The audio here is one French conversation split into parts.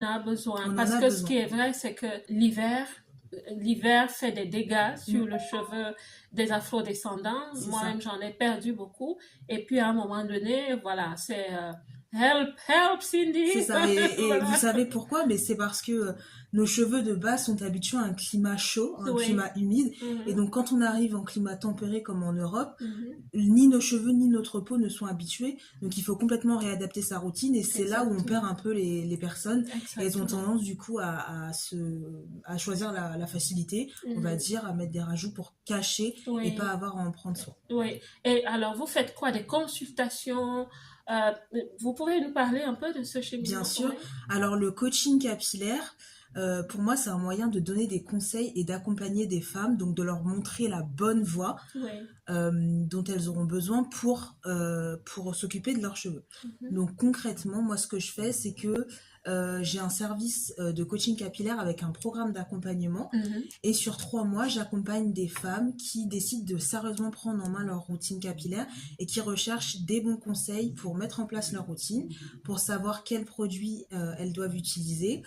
On a besoin. On en Parce a que ce besoin. qui est vrai, c'est que l'hiver fait des dégâts sur Mm, le cheveu des afrodescendants. c'est ça. Moi-même, j'en ai perdu beaucoup. Et puis, à un moment donné, voilà, c'est help, help, C'est Cindy. ça, et vous Voilà. savez pourquoi? Mais c'est parce que nos cheveux de base sont habitués à un climat chaud, un Oui. climat humide, et Mhm, donc quand on arrive en climat tempéré comme en Europe, mhm. ni nos cheveux ni notre peau ne sont habitués, donc il faut complètement réadapter sa routine, et c'est là où on perd Exactement. un peu les personnes, et elles ont Exactement. tendance du coup à choisir la facilité, on va Mhm. dire, à mettre des rajouts pour cacher et pas Oui. avoir à en prendre soin. Oui. Et alors, vous faites quoi? Des consultations? Euh, Vous pouvez nous parler un peu de ce Bien cheminement? sûr. Oui. Alors le coaching capillaire, pour moi, c'est un moyen de donner des conseils et d'accompagner des femmes, donc de leur montrer la bonne voie Oui. dont elles auront besoin pour s'occuper de leurs cheveux. Mhm. Donc concrètement, moi ce que je fais, c'est que j'ai un service de coaching capillaire avec un programme d'accompagnement. Mhm. Et sur 3 mois, j'accompagne des femmes qui décident de sérieusement prendre en main leur routine capillaire et qui recherchent des bons conseils pour mettre en place leur routine, pour savoir quels produits elles doivent utiliser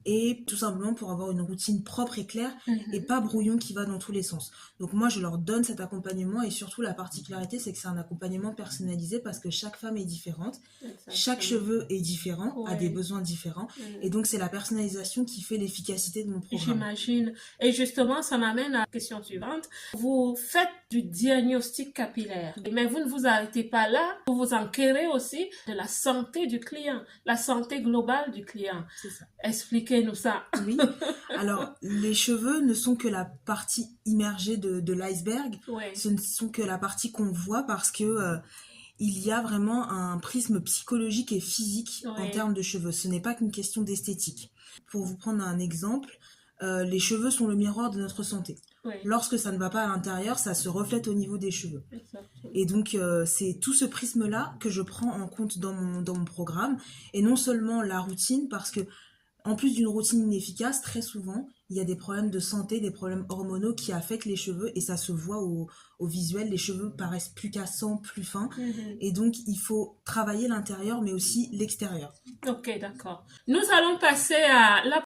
et tout simplement pour avoir une routine propre et claire et Mhm. pas brouillon qui va dans tous les sens. Donc moi, je leur donne cet accompagnement et surtout la particularité, c'est que c'est un accompagnement personnalisé parce que chaque femme est différente, chaque Exactement. cheveu est différent, a des Oui. besoins différents et Mhm. donc c'est la personnalisation qui fait l'efficacité de mon programme. J'imagine. Et justement, ça m'amène à la question suivante. Vous faites du diagnostic capillaire, mais vous ne vous arrêtez pas là. Vous vous enquérez aussi de la santé du client, la santé globale du client. C'est ça. Expliquez-nous ça. Oui. Alors, les cheveux ne sont que la partie immergée de l'iceberg. Oui, Ce ne sont que la partie qu'on voit parce que il y a vraiment un prisme psychologique et physique en oui, termes de cheveux. Ce n'est pas qu'une question d'esthétique. Pour vous prendre un exemple, les cheveux sont le miroir de notre santé. oui, Lorsque ça ne va pas à l'intérieur, ça se reflète au niveau des cheveux. exactement. Et donc, c'est tout ce prisme-là que je prends en compte dans mon programme. Et non seulement la routine, parce que en plus d'une routine inefficace, très souvent, il y a des problèmes de santé, des problèmes hormonaux qui affectent les cheveux et ça se voit au visuel. Les cheveux paraissent plus cassants, plus fins. Mhm. Et donc, il faut travailler l'intérieur, mais aussi l'extérieur. Ok, d'accord. Nous allons passer à la